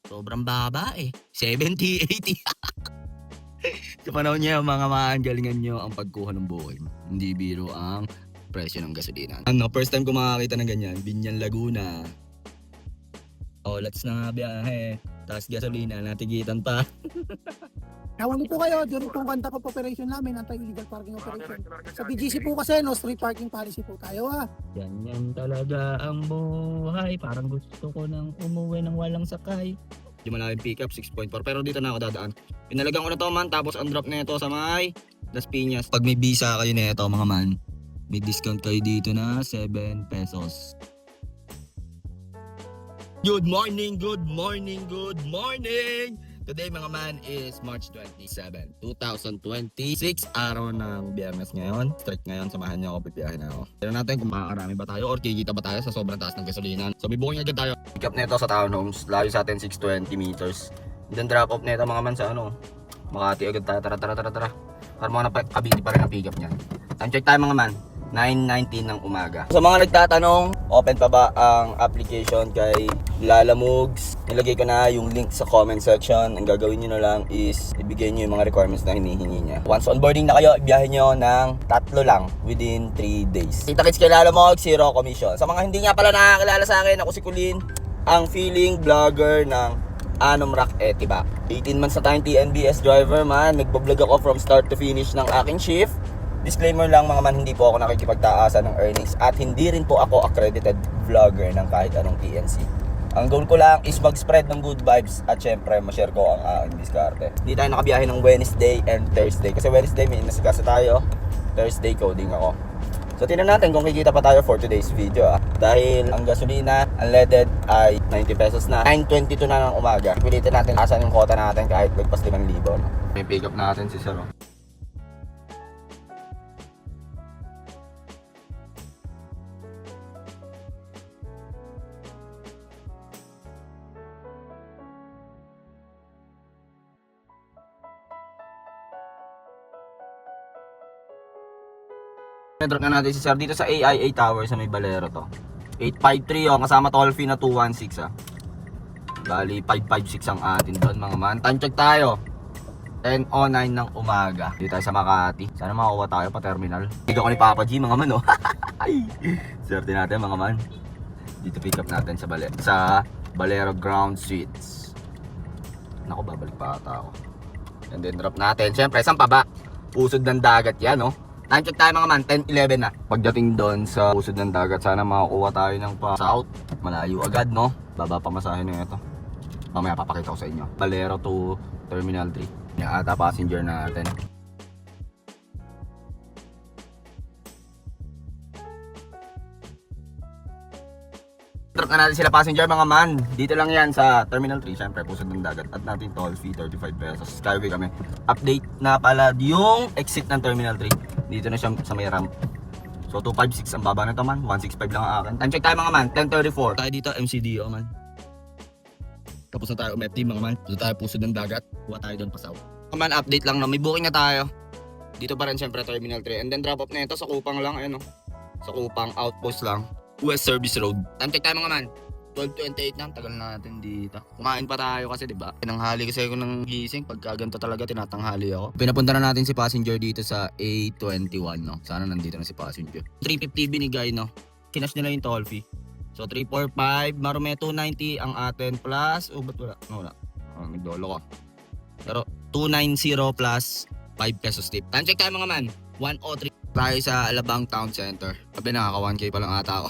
Sobrang baba eh. 70, 80. Sa panahon niya, mga man, galingan nyo ang pagkuha ng buhay. Hindi biro ang presyo ng gasolina. Ano, first time ko makakita ng ganyan, Binyan, Laguna. Olats na nga biyahe. Tapos gasolina, natigitan pa. Ewan po kayo, during itong contact of operation namin, anti-illegal parking operation. Sa BGC po kasi, no, street parking policy po tayo Ganyan talaga ang buhay. Parang gusto ko nang umuwi ng walang sakay. Yung malaking pickup, 6.4. Pero dito na ako dadaan. Pinalagang ko na to man, tapos ang drop na ito sa may Las Piñas. Pag may visa kayo na ito mga man, may discount kayo dito na 7 pesos. Good morning, good morning, good morning! Today mga man is March 27, 2026. Araw ng Biyernes ngayon. Straight ngayon, samahan niyo ako, pipiyahin ako. Tignan natin kung makakarami ba tayo or kikita ba tayo sa sobrang taas ng gasolina. So may booking agad tayo. Pick up nito sa townhomes. Layo sa atin 620 meters. Then drop off nito mga man sa ano, Makati agad tayo. Tara. Para mga napakabiti pa rin ang pick up niyan. Time check tayo mga man. 9:19 ng umaga. Sa mga nagtatanong, open pa ba ang application kay Lalamugs? Nilagay ko na yung link sa comment section. Ang gagawin nyo na lang is ibigay nyo yung mga requirements na hinihingi niya. Once onboarding na kayo, ibiyahin nyo ng 3 lang within 3 days. Kita-kits kay Lalamugs, 0 commission. Sa mga hindi nga pala nakakilala sa akin, ako si Kulin, ang feeling vlogger ng Anom Rock Etiba. 18 months na tayong TNBS driver man. Nagbablog ako from start to finish ng aking shift. Disclaimer lang mga man, hindi po ako nakikipagtaasan ng earnings at hindi rin po ako accredited vlogger ng kahit anong TNC. Ang goal ko lang is mag-spread ng good vibes at syempre ma-share ko ang aking diskarte. Hindi tayo nakabiyahe ng Wednesday and Thursday kasi Wednesday may inasikasa tayo, Thursday coding ako. So tingnan natin kung kikita pa tayo for today's video Dahil ang gasolina unleaded ay 90 pesos na, 9:22 na ng umaga. Pilitin natin asan yung quota natin kahit lagpas 5,000 no? May pick up natin si Sir Drop na natin si Sir dito sa AIA Tower sa may Balero to. 853 kasama toll fee na 216 Bali 556 ang atin doon mga man. Time check tayo. 10:09 ng umaga. Dito tayo sa Makati. Sana makakuha tayo pa terminal. Dito ko ni Papa G mga man Swerte natin mga man. Dito pick up natin sa Balero Ground Suites. Naku, babalik pa ata ako. And then drop natin. Siyempre, saan pa ba? Pusod ng dagat yan Time check tayo mga man, 10:11 na. Pagdating doon sa pusod ng dagat, sana makakuha tayo ng pa south. Malayo agad Baba pamasahe na ito. Mamaya papakita ko sa inyo. Balero to Terminal 3. Yan ata passenger natin. Drop na natin sila passenger mga man. Dito lang yan sa Terminal 3. Siyempre pusod ng dagat. At natin toll fee 35 pesos. Skyway kami. Update na pala yung exit ng Terminal 3. Dito na siya sa may ramp. So 256 ang baba nito man. 165 lang ang akin. Time check tayo mga man. 10:34. Tayo dito MCDO man. Tapos na tayo UMFT mga man. Dito tayo pusod ng dagat. Kuha tayo doon pasaw. Mga man, update lang na may booking na tayo. Dito pa rin siyempre Terminal 3. And then drop off na ito sa Kupang lang. Ayun Sa Kupang outpost lang. West Service Road. Time check tayo mga man. 12:28 na. Tagal na natin dito. Kumain pa tayo kasi diba? Tinanghali kasi ako ng gising. Pagka ganito talaga tinatanghali ako. Pinapunta na natin si passenger dito sa A21 Sana nandito na si passenger. 350 binigay Kinash nila yung toll fee. So 345. Marome 290 ang atin plus. Ba't wala? Wala. Nagdolo ko. Pero 290 plus 5 pesos tip. Time check tayo mga man. 103 tayo sa Alabang Town Center. Sabi nakaka 1K pa lang ata ako.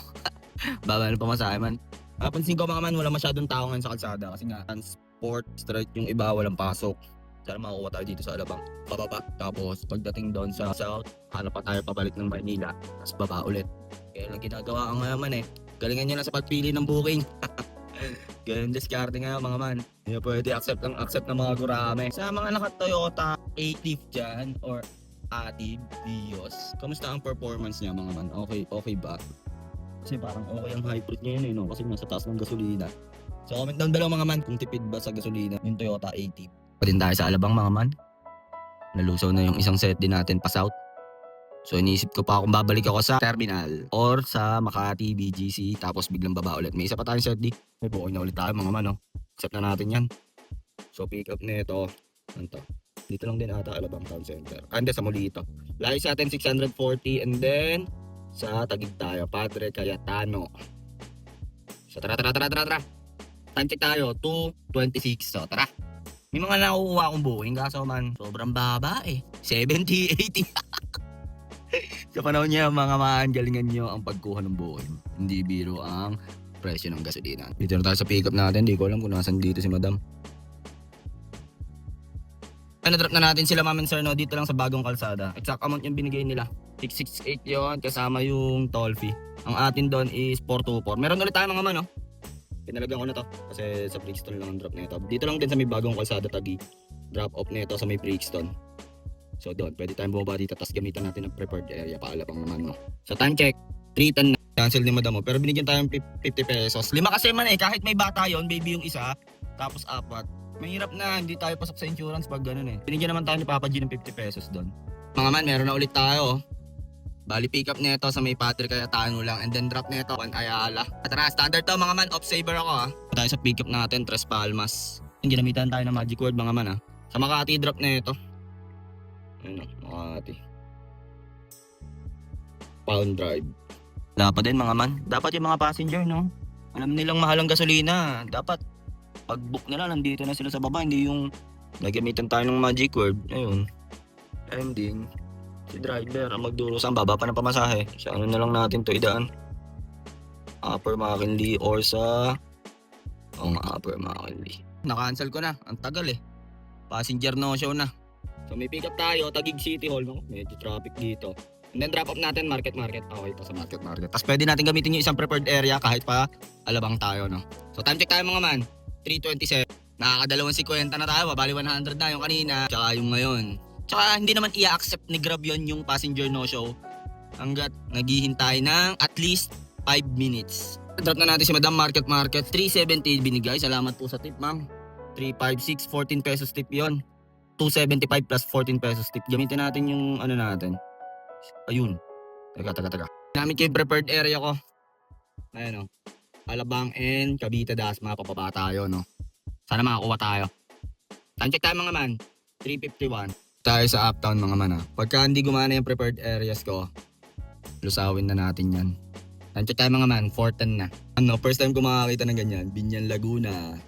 Baba na pamasahe man. Napansin ko mga man, wala masyadong tao ngayon sa kalsada kasi nga transport straight yung iba walang pasok. Sana makukuha tayo dito sa Alabang. Bababa. Tapos pagdating doon sa south, hanap pa tayo pabalik ng Maynila. Tapos baba ulit. Kaya lang ginagawa ang naman galingan nyo na sa pagpili ng booking. Ganun diskarte nga mga man. Hindi pwede accept ng mga gurame. Sa mga naka-Toyota Active dyan or Active Vios, kamusta ang performance niya mga man? Okay ba? Kasi parang okay ang hybrid niya yun kasi nasa taas ng gasolina. So comment down below mga man kung tipid ba sa gasolina yung Toyota Active. Pa din tayo sa Alabang mga man. Nalusaw na yung isang set din natin pa south. So iniisip ko pa kung babalik ako sa terminal or sa Makati BGC tapos biglang baba ulit. May isa pa tayong set di. May booking na ulit tayo mga man Accept na natin yan. So pick up nito. Ano to? Dito lang din ata Alabang Town Center. Hindi, sa Molito. Layo sa atin 640 and then sa Taguig tayo. Padre Cayetano. So tara. Time check tayo. 2:26. So tara. May mga nakukuha akong buuing kaso man sobrang baba eh. 70, 80. Sa panahon niya mga man, galingan nyo ang pagkuha ng buuing. Hindi biro ang presyo ng gasolina. Dito na tayo sa pick up natin. Di ko alam kung nasan dito si madam. Na-drop na natin sila ma'am and sir no, dito lang sa bagong kalsada. Exact amount yung binigay nila. 668 yon kasama yung toll fee. Ang atin doon is 424. Meron ulit tayo mga man no. Pinalagyan ko na to kasi sa Brixton lang ang drop nito. Dito lang din sa may bagong kalsada Taguig. Drop off nito sa may Brixton. So doon, pwede tayong bumaba dito tapos gamitan natin ng prepared area pa Alabang naman no. So time check, 3:10 na. Cancel ni madam mo pero binigyan tayo ng 50 pesos. 5 kasi man eh, kahit may bata yon, baby yung isa, tapos 4. Mahirap na, hindi tayo pasok sa insurance pag ganun eh. Binigyan naman tayo ni Papa G ng 50 pesos doon. Mga man, meron na ulit tayo. Bali pick up nito sa may Padre Cayetano lang and then drop nito 1 Ayala. At tara, standard to mga man, off saver ako ha. Tayo sa pick up natin, Tres Palmas. Yung ginamitan tayo ng magic word mga man ha. Sa Makati drop nito. Ayun o, Makati. Pound Drive. Wala pa din mga man. Dapat yung mga passenger no. Alam nilang mahal ang gasolina. Dapat pag book nila nandito na sila sa baba. Hindi yung nagamitan tayo ng magic word. Ayun. Ending. Si driver ang magduro sa baba pa ng pamasahe. Sa ano na lang natin to idaan. Upper McKinley or sa Upper McKinley. Na-cancel ko na. Ang tagal eh. Passenger no show na. So may pick up tayo. Taguig City Hall. No? Medyo traffic dito. And then drop off natin market. Okay pa sa market. Tapos pwede natin gamitin yung isang prepared area kahit pa Alabang tayo. No? So time check tayo mga man. 3:27. Nakakadalawang 50 na tayo. Bali 100 na yung kanina. Tsaka yung ngayon. Tsaka hindi naman i-accept ni Grab yon yung passenger no show hanggat naghihintay ng at least 5 minutes. Drop na natin si Madam Market. 370 binigay. Salamat po sa tip ma'am. 356, 14 pesos tip yon. 275 plus 14 pesos tip. Gamitin natin yung ano natin. Ayun. Taga. Gamit ko yung prepared area ko. Ayan o. Alabang and Cavite Dasma. Papaba tayo no. Sana makakuha tayo. Time check tayo mga man. 351. Tayo sa Uptown mga man ha. Pagka hindi gumana yung prepared areas ko, lusawin na natin yan. Time check tayo mga man. 410 na. First time ko makakita ng ganyan. Binyan Laguna.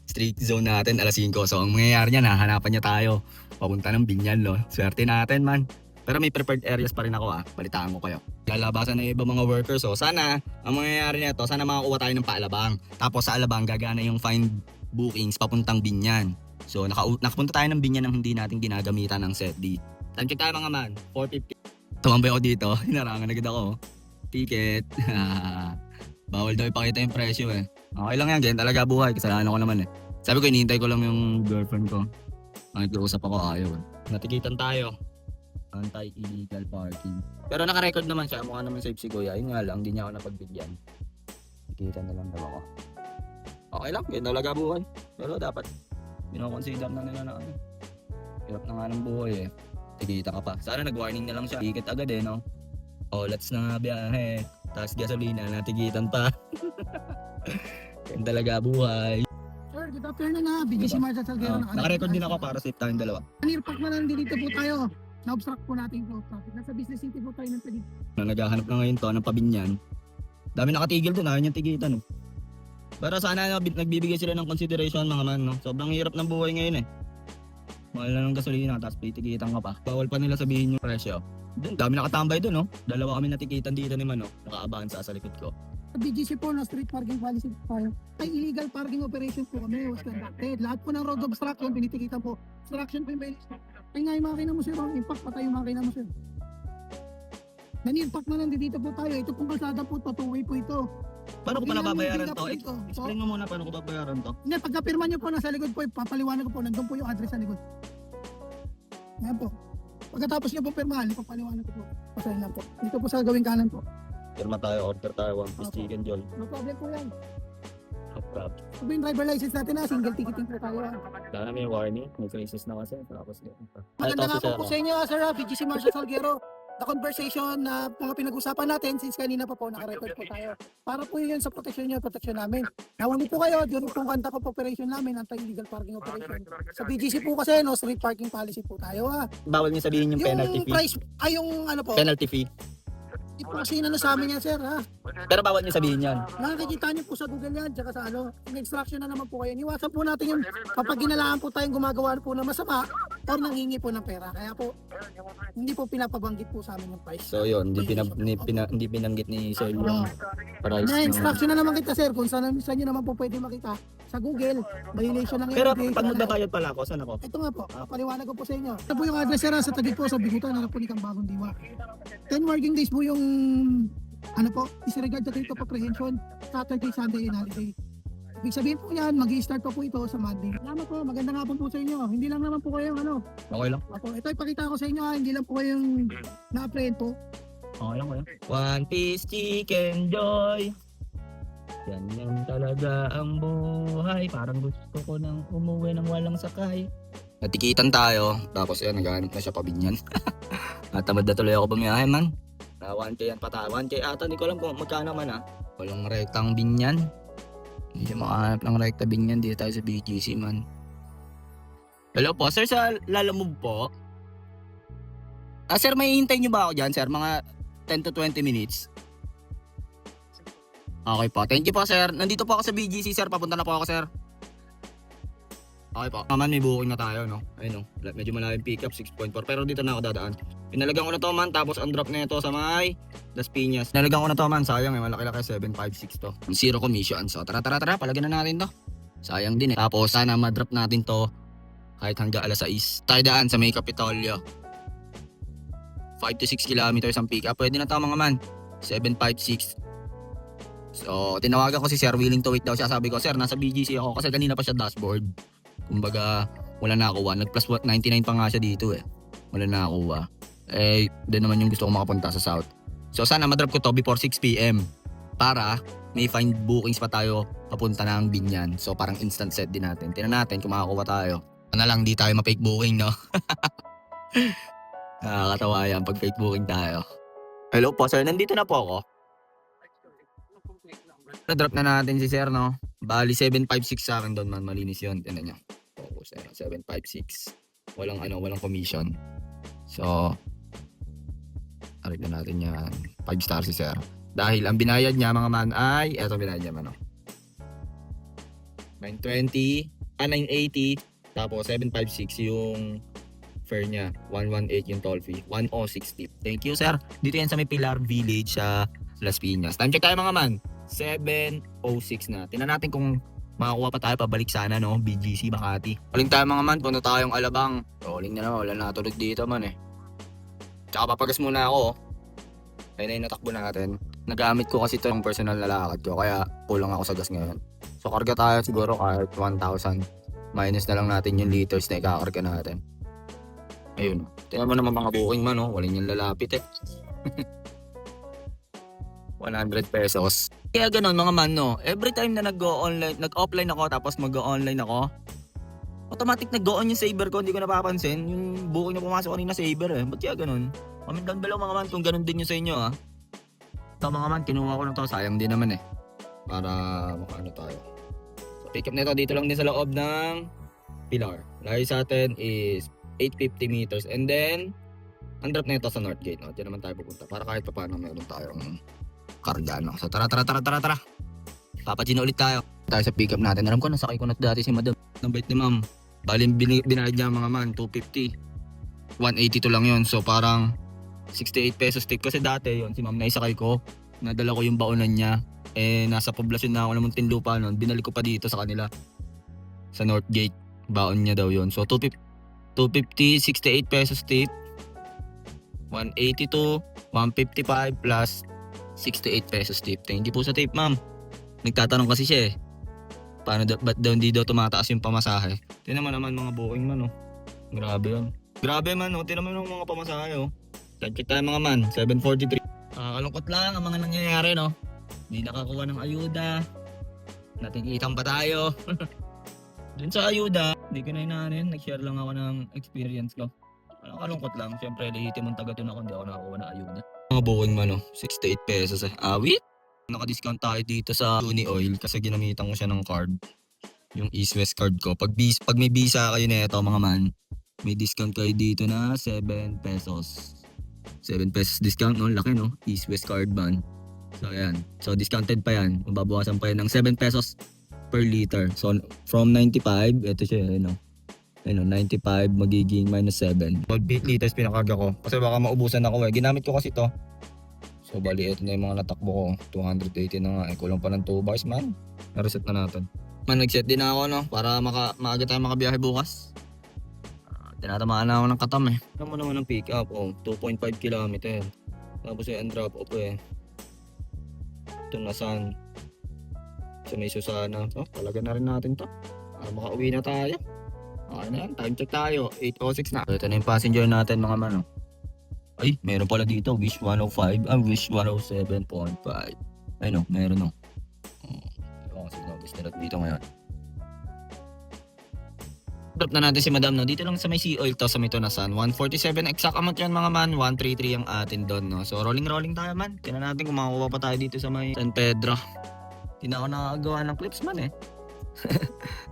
Street zone natin alas 5. So ang mangyayari niya, hanapan niya tayo. Papunta ng Binyan no. Swerte natin man. Pero may prepared areas pa rin ako ha. Balitaan ko kayo. Lalabasan na yung iba mga workers. So sana, ang mangyayari nito, sana makakuha tayo ng paalabang. Tapos sa Alabang, gagana yung find bookings papuntang Binyan. So nakapunta tayo ng Binyan nang hindi natin ginagamitan ng set D. Time check tayo mga man. 450. Tumambay ako dito. Hinarangan agad ako. Ticket. Bawal daw ipakita yung presyo eh. Okay lang yan. Ganyan talaga buhay. Kasalanan ko naman eh. Sabi ko, hinihintay ko lang yung girlfriend ko. Nakikiusap ako, ayaw eh. Natikitan tayo. Anti-illegal parking. Pero naka-record naman siya. Mukha naman safe si Kuya. Yun nga lang, hindi niya ako napagbigyan. Tikitan na lang daw ako. Okay lang, ganyan talaga buhay. Pero dapat, consider na nila na ano. Hirap na nga ng buhay eh. Tikita ka pa. Sana nag-warning na lang siya. Ticket agad eh, no? Oh, let's na nga biyahe. Tapos gasolina, natikitan pa. Ganyan talaga buhay. Sir, good afternoon na. BGC Marshall Salguero. Naka-record din ako para safe tayong dalawa. Near park na lang dito po tayo. Na-obstruct po natin yung traffic. Nasa business city po tayo ng Taguig. Naghahanap na ngayon to ng Pabinyan. Dami nakatigil doon, ayaw niyang tigitan. No? Pero sana nagbibigay sila ng consideration mga man. No? Sobrang hirap ng buhay ngayon eh. Mahal na ng gasolina, tapos pitikitan ka pa. Bawal pa nila sabihin yung presyo. Doon, dami nakatambay doon, no? Dalawa kami natikitan dito ni Mano. Nakaabahan sa likod ko. Sa BGC po na street parking policy tayo. Ay illegal parking operation po kami was conducted. Lahat po ng road obstruction, pinitikitan po. Obstruction po yung violation. Ay nga yung makina mo sir, ang impact patay yung makina mo sir. Nanirpak na lang dito po tayo. Ito pong kalsada po, two-way po ito. Paano ko pa nababayaran to? Ito. Explain mo muna paano ko babayaran to. Hindi, pagka-pirma nyo po nasa likod po, papaliwanag ko po, nandun po yung address sa likod. Yan po. Pagkatapos nyo po pirmahan, ipapaliwanag ko po. Pasahin lang po. Dito po sa gawing kanan po. Pirma tayo, order tayo, 1 piece chicken joll. No problem po yan. No problem. Ito po yung driver license natin na, single ticketing po tayo. Sana may warning, may crisis na kasi. Tapos Maganda nga po sa inyo, sir, BGC Marshall Salguero. the conversation na mga pinag-usapan natin since kanina pa po naka-record po tayo. Para po yun sa protection nyo, protection namin. Nahuli po kayo, during pong conduct of operation namin, anti-illegal parking operation. Sa BGC po kasi, no, street parking policy po tayo ha. Bawal niyo sabihin yung penalty Yung fee. price, ay yung ano po, Penalty fee. hindi po kasi inano sa amin yan sir ha. Pero bawal niyo sabihin yan. Nakikita niyo po sa Google yan, tsaka sa ano, instruction na naman po kayo. Iwasan po natin yung kapag ginalaan po tayong gumagawa po ng masama or nanghingi po ng pera. Kaya po, hindi po pinapabanggit po sa amin yung price. So yun, hindi binanggit ni Sir yung price. Na ng- instruction na naman kita sir, kung saan nyo naman po pwede makita sa Google, violation ng Pero everyday. pag magbabayad pala ako, saan ako? Ito nga po, paliwanag ko po sa inyo. Ito po yung address sir, sa Taguig po, sa Bigutan, harap po ni Kambagong Diwa. 10 working days po yung, ano po, disregard sa date of apprehension, Saturday, Sunday, and holiday. Ibig sabihin po yan, mag-i-start pa po ito sa Monday. Salamat po, magandang hapon po sa inyo. Hindi lang naman po kayo, ano, Okay lang. Apo, ito ipakita ko sa inyo ha, hindi lang po kayong na-apprehend po. Okay lang, wala. One Piece Chicken Joy. Yan talaga ang buhay. Parang gusto ko nang umuwi ng walang sakay. Natikitan tayo. Tapos yan, naghanap na siya pabinyan. Natamad na tuloy ako bumiyahe man. Na 1K yan pata. 1K ata, hindi ko alam kung magkano man ha. Walang rektang binyan. Hindi siya makahanap ng rekta binyan. Dito tayo sa BGC man. Hello po, sir, sa Lalamove po. Sir, may hintay nyo ba ako dyan, sir? Mga 10 to 20 minutes. Okay po. Thank you po, sir. Nandito po ako sa BGC, sir. Papunta na po ako, sir. Okay po. Naman, may booking na tayo, no? Ayun, no? Medyo malaking pickup, 6.4. Pero dito na ako dadaan. Pinalagan ko na to, man. Tapos, ang drop na ito sa may Las Piñas. Pinalagan ko na to, man. Sayang, eh. Malaki-laki, 756 to. Zero commission. So, tara. Palagyan na natin to. Sayang din, eh. Tapos, sana madrop natin to kahit hanggang alas 6. Tayo daan sa may Kapitolyo. 5 to 6 kilometers ang pick up. Pwede na to, mga man. 756. So, tinawagan ko si Sir, willing to wait daw siya. Sabi ko, Sir, nasa BGC ako kasi kanina pa siya dashboard. Kumbaga, wala nakuha. Nag-plus 99 pa nga siya dito eh. Wala nakuha. Eh, din naman yung gusto ko makapunta sa South. So, sana madrop ko to before 6 PM para may find bookings pa tayo papunta ng Binyan. So, parang instant set din natin. Tingnan natin kung makakuha tayo. Na lang, di tayo ma-fake booking, no? Nakakatawa yan pag fake booking tayo. Hello po, sir. Nandito na po ako. Na-drop na natin si sir, no? Bali, 756 sa akin doon, man. Malinis yun. Tignan nyo. Focus, 756. Walang commission. So, arig na natin yan. 5 star si sir. Dahil ang binayad niya, mga man, ay, eto binayad niya, man, no? 920, 980, tapos 756 yung fare niya. 118 yung toll fee. 106 tip. Thank you, sir. Dito yan sa may Pilar Village sa Las Piñas. Time check tayo, mga man. 7:06 na. Tingnan natin kung makakuha pa tayo pabalik sana, no? BGC Makati. Rolling tayo, mga man. Punta tayong Alabang. Rolling na naman. Wala natulog dito, man, eh. Tsaka papagas muna ako. Ayun na yung natakbo natin. Nagamit ko kasi ito yung personal na lakad ko. Kaya kulang ako sa gas ngayon. So, karga tayo siguro kahit 1,000. Minus na lang natin yung liters na ikakarga natin. Ayun. Tingnan mo naman mga booking man, no? Walang yung lalapit, eh. 100 pesos. Kaya ganun, mga man, no? Every time na nag-offline ako tapos mag-online ako, automatic nag-go-on yung saver ko. Hindi ko napapansin. Yung booking na pumasok kanina saver, eh. Ba't kaya ganun? Comment down below, mga man, kung ganun din yung sa inyo, ha? Ito, mga man, kinuha ko na to. Sayang din naman, eh. Para makaano tayo. So, pick up nito dito lang din sa loob ng Pilar. Layo sa atin is 850 meters. And then, ang drop na ito sa North Gate, no? Diyan naman tayo pupunta. Para kahit pa paano meron tayong karga, no? So, tara. Papagin na ulit tayo. Tayo sa pick up natin. Alam ko, nasakay ko na dati si Madam. Ang bait ni Ma'am. Bali, binayad niya, mga man, 250. 182 lang yun. So, parang 68 pesos tip. Kasi dati yun, si Ma'am naisakay ko. Nadala ko yung baonan niya. Eh, nasa poblasyon na ako ng Muntinlupa nun. Binalik ko pa dito sa kanila. Sa North Gate. Baon niya daw yun. So, 250, 68 pesos tip. 182, 155 plus 68 pesos tip. Thank you po sa tip, ma'am. Nagtatanong kasi siya, eh. Ba't daw hindi daw tumataas yung pamasahe? Tingnan mo naman mga booking man, oh. Grabe yun. Grabe man, oh. Tingnan mo yung mga pamasahe, oh. Check tayo, mga man. 743. Kalungkot lang ang mga nangyayari, no? Hindi nakakuha ng ayuda. Natikitang pa tayo. Dun sa ayuda, hindi ko na inaanin. Nag-share lang ako ng experience ko. Kalungkot lang. Siyempre, legitimong taga-tun ako, hindi ako nakakuha na ayuda. Mga buking man, 68 pesos eh. Awit! Naka-discount tayo dito sa Uni Oil kasi ginamitan ko siya ng card. Yung East West card ko. Pag may visa kayo nito mga man, may discount kayo dito na 7 pesos. 7 pesos discount, no? Laki, no? East West card man. So, ayan. So, discounted pa yan. Mababawasan pa yan ng 7 pesos per liter. So, from 95, ito siya, no? 95 magiging minus 7. 12 liters pinakarga ko. Kasi baka maubusan ako eh. Ginamit ko kasi to. So bali ito na yung mga natakbo ko. 280 na nga eh. Kulang pa ng 2 bars man. Na-reset na natin. Man, nag-set din ako no. Para maaga tayo makabiyahe bukas. Tinatamaan na ako ng katam eh. Alam mo naman ng pick up. 2.5 km. Tapos yung drop off eh. Ito na saan. Sa may Susana. Talaga na rin natin to. Para makauwi na tayo. Okay na yan, time check tayo. 8:06 na. Ito na yung passenger natin mga mano. Ay, meron pala dito. Wish 105. Wish 107.5. Ay no, meron no. Kasi gusto natin dito ngayon. Drop na natin si Madam no. Dito lang sa may Sea Oil to sa may Tunasan. 147 exact amount yan mga man. 133 ang atin doon no. So rolling tayo man. Tingnan natin kung makakuha pa tayo dito sa may San Pedro. Hindi na ako nakagawa ng clips man eh.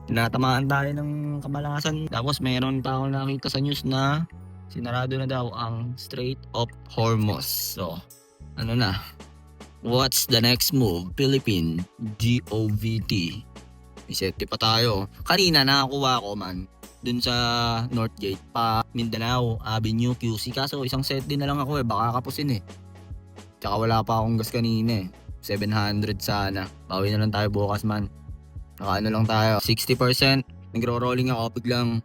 Tinatamaan tayo ng kamalasan. Tapos meron pa akong nakita sa news na sinarado na daw ang Strait of Hormuz. So, ano na? What's the next move? Philippine GOVT. May safety pa tayo. Kanina nakakuha ko man dun sa North Gate pa Mindanao Avenue QC. Kaso isang set din na lang ako eh. Baka kapusin eh. Tsaka wala pa akong gas kanina eh. 700 sana. Bawi na lang tayo bukas man. Nakaano lang tayo, 60%. Nagro-rolling ako, biglang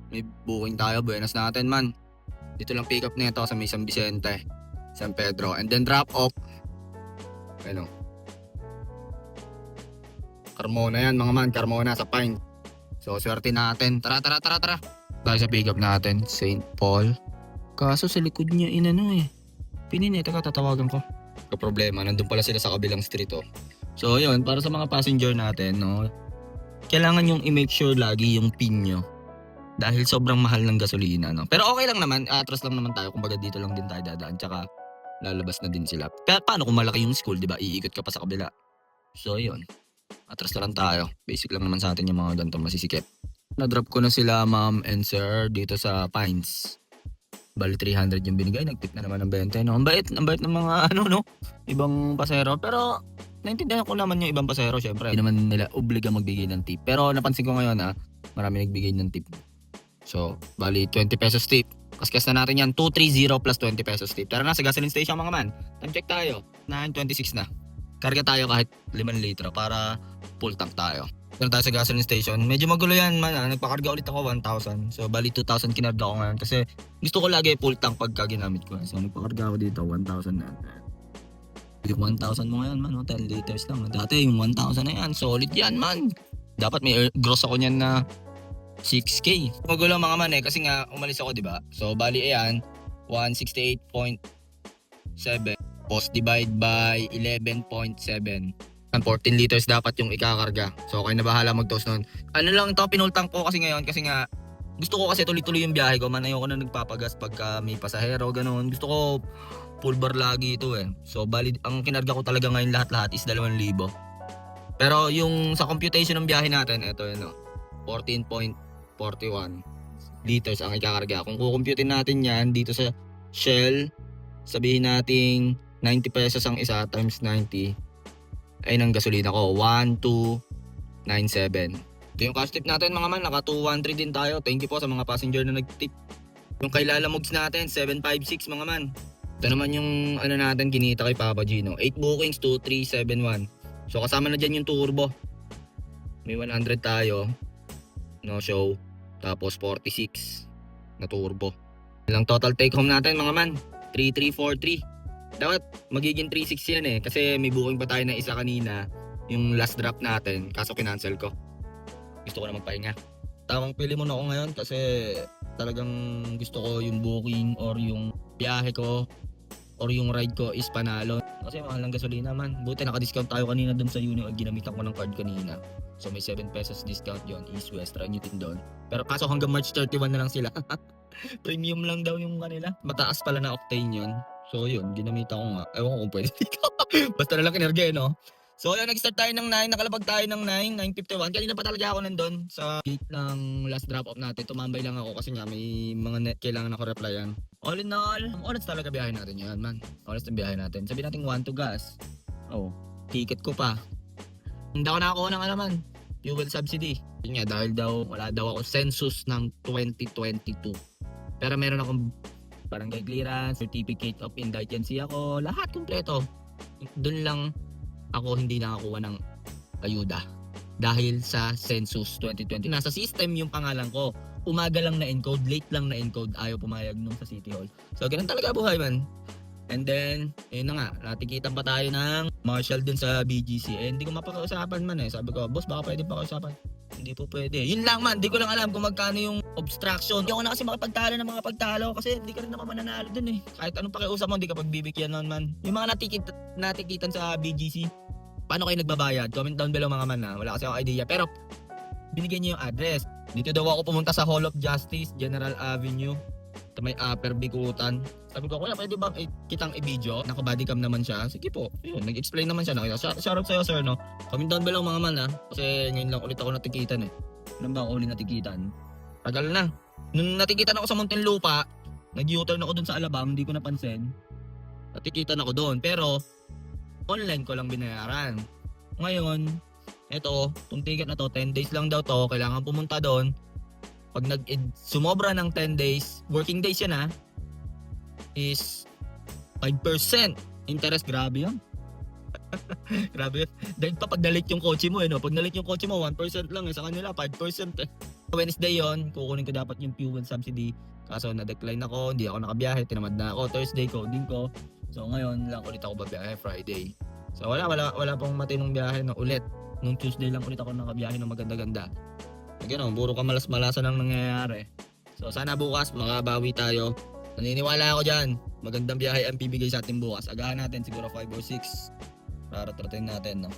may booking tayo, buenas natin man. Dito lang pick up nito sa may San Vicente, San Pedro. And then drop off. Ano? Carmona yan mga man, Carmona sa Pine. So swerte natin. Tara. Tayo sa pick up natin, St. Paul. Kaso sa likod niya inano eh. Pininita ka, tatawagan ko. Problema, nandun pala sila sa kabilang street oh. So yun, para sa mga passenger natin, no, kailangan yung i-make sure lagi yung PIN nyo. Dahil sobrang mahal ng gasolina, no. Pero okay lang naman, atras lang naman tayo, kumbaga dito lang din tayo dadaan, tsaka lalabas na din sila. Pero paano kung malaki yung school, di ba? Iikot ka pa sa kabila. So yun, atras na lang tayo. Basic lang naman sa atin yung mga ganitong masisikip. Na-drop ko na sila ma'am and sir dito sa Pines. Bali 300 yung binigay, nagtip na naman ng 20, no. Ang bait ng mga ibang pasero, pero naintindihan ko naman yung ibang pasero, syempre. Hindi naman nila obliga magbigay ng tip. Pero napansin ko ngayon marami nagbigay ng tip. So, bali 20 pesos tip. Kaskas na natin yan, 230 plus 20 pesos tip. Tara na sa gasoline station mga man. Time check tayo, 9:26 na. Karga tayo kahit 5 litro para full tank tayo. Tara tayo sa gasoline station. Medyo magulo yan man, nagpakarga ulit ako 1,000. So, bali 2,000 kinarga ko ngayon kasi gusto ko lagi full tank pagka ginamit ko. So, nagpakarga ako dito 1,000 na. Yung 1,000 mo ngayon man, 10 liters lang. Dati yung 1,000 na yan, solid yan man. Dapat may gross ako niyan na 6K. Magulo mga man kasi nga umalis ako diba. So bali ayan, 168.7. Post divide by 11.7. 14 liters dapat yung ikakarga. So okay na bahala mag-toast nun. Ano lang ito, pinultang ko kasi ngayon kasi nga gusto ko kasi tuloy-tuloy yung biyahe ko man. Ayoko na nagpapagas pagka may pasahero, ganun. Gusto ko full bar lagi ito eh. So bali ang kinarga ko talaga ngayon lahat-lahat is 2,000. Pero yung sa computation ng biyahe natin, ito yun 14.41 liters ang ikakarga. Kung kukumputin natin yan dito sa Shell, sabihin nating 90 pesos ang isa times 90 ay ng gasolina ko, 1,297. Ito yung cash tip natin mga man, naka 213 din tayo. Thank you po sa mga passenger na nag-tip. Yung kay Lalamogs natin, 756 mga man. Ito naman yung natin kinita kay Papa Gino. 8 bookings, 2,371. So kasama na dyan yung turbo. May 100 tayo. No show. Tapos 46 na turbo. Ilang total take home natin mga man? 3,343. Dapat magiging 3,600 yan eh. Kasi may booking pa tayo na isa kanina. Yung last drop natin. Kaso kinancel ko. Gusto ko na magpahinga. Tamang pili mo na ako ngayon kasi talagang gusto ko yung booking or yung biyahe ko or yung ride ko is panalo. Kasi mahal ng gasolina man. Buti naka-discount tayo kanina dun sa Uni Oil. Ginamitan ko ng card kanina. So may 7 pesos discount yon, East West. Try nyo din doon. Pero kaso hanggang March 31 na lang sila. Premium lang daw yung kanila. Mataas pala na octane yun. So yun, ginamitan ko nga. Ewan ko kung pwede dito. Basta na lang kinerge, no? So yun, nag-start tayo ng 9, nakalabag tayo ng 9, 9:51. Kanina pa talaga ako nandun sa gate ng last drop off natin. Tumambay lang ako kasi nga may mga net kailangan ako replyan. All in all, oras talaga biyahe natin yan, man. Oras ng biyahe natin. Sabi natin 1 to gas. Oh, ticket ko pa. Hindi ako nakakuha ng alaman. Fuel subsidy. Yun nga, dahil daw wala daw ako census ng 2022. Pero meron akong barangay clearance, certificate of indigency ako, lahat kumpleto. Doon lang ako hindi nakakuha ng ayuda dahil sa census 2020. Nasa system yung pangalan ko. Umaga lang na-encode, late lang na-encode, ayaw pumayag nung sa City Hall. So ganun talaga buhay, man. And then, yun na nga, natikitan pa tayo ng marshal dun sa BGC. Eh, hindi ko mapakausapan man eh. Sabi ko, boss, baka pwede pa kausapan. Hindi po pwede. Yun lang man, hindi ko lang alam kung magkano yung obstruction. Hindi ako na kasi makapagtalo ng mga pagtalo kasi hindi ka rin naman mananalo dun eh. Kahit anong pakiusap mo, hindi ka pagbibigyan nun man. Yung mga natikitan sa BGC, paano kayo nagbabayad? Comment down below mga man na. Wala kasi akong idea. Pero, binigyan niyo yung address. Dito daw ako pumunta sa Hall of Justice, General Avenue. Sa may Upper Bikutan. Sabi ko, kuya, pwede ba kitang i-video? Naka-bodycam naman siya. Sige po. Yun, nag-explain naman siya. Shoutout sa'yo, sir, no? Comment down below mga man, ha? Kasi ngayon lang ulit ako natikitan, eh. Ilan ba ako ulit natikitan? Tagal na. Nung natikitan ako sa Muntinlupa, nag-U-turn ako dun sa Alabang, hindi ko napansin. Natikitan ako doon. Pero, online ko lang binayaran. Ngayon, eto, itong ticket na to, 10 days lang daw to. Kailangan pumunta doon. Pag sumobra ng 10 days, working days yan ha, is 5% interest. Grabe yun. Grabe yun. Dahil pa pag nalit yung kotse mo, no? Pag nalit yung kotse mo, 1% lang eh. Sa kanila, 5% eh. Wednesday yon, kukunin ko dapat yung fuel subsidy. Kaso na-decline ako, hindi ako nakabiyahe, tinamad na ako. Thursday, coding ko. So ngayon lang ulit ako babiyahe, Friday. So wala pong matinong biyahe na ulit. Nung Tuesday lang ulit ako nakabiyahe ng maganda-ganda. Gano'n, puro ka malas-malasan ang nangyayari. So sana bukas makabawi tayo. Naniniwala ako dyan. Magandang biyahe ang bibigay sa atin bukas. Agahan natin siguro 5 or 6. Para tratin natin, no?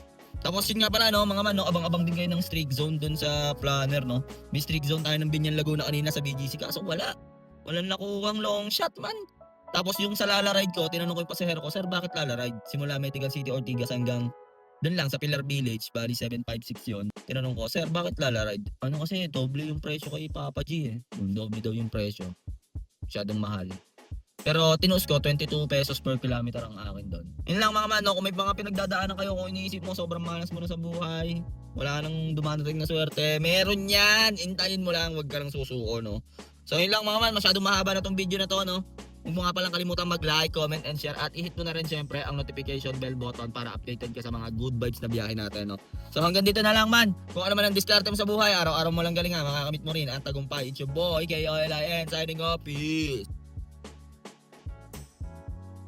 Tapos yun nga pala, no, mga man, no, abang-abang din kayo ng streak zone dun sa planner, no? May streak zone tayo ng Binyan Laguna kanina sa BGC. Kaso walang nakuhang long shot, man. Tapos yung sa Lala Ride ko, tinanong ko yung pasahero ko, sir, bakit Lala Ride? Simula Metigal City, Ortigas hanggang doon lang sa Pilar Village, bali 756 yun. Tinanong ko, sir, bakit Lala Ride? Ano kasi, doble yung presyo kay Papa G eh. Doble daw yung presyo. Masyadong mahal. Pero tinuos ko, 22 pesos per kilometer ang akin doon. Yun lang mga mano, kung may mga pinagdadaanan kayo, kung iniisip mo sobrang malas mo na sa buhay, wala nang dumadating na swerte, meron yan! Intayin mo lang, wag ka lang susuko, no? So yun lang mga man, masyadong mahaba na tong video na to, no? Huwag mo nga palang kalimutan mag-like, comment, and share. At i-hit mo na rin syempre ang notification bell button para updated ka sa mga good vibes na biyahe natin, no? So hanggang dito na lang man. Kung ano man ang diskarte mo sa buhay, araw-araw mo lang galingan, makakamit mo rin ang tagumpay. It's your boy, KOLIN, signing off. Peace!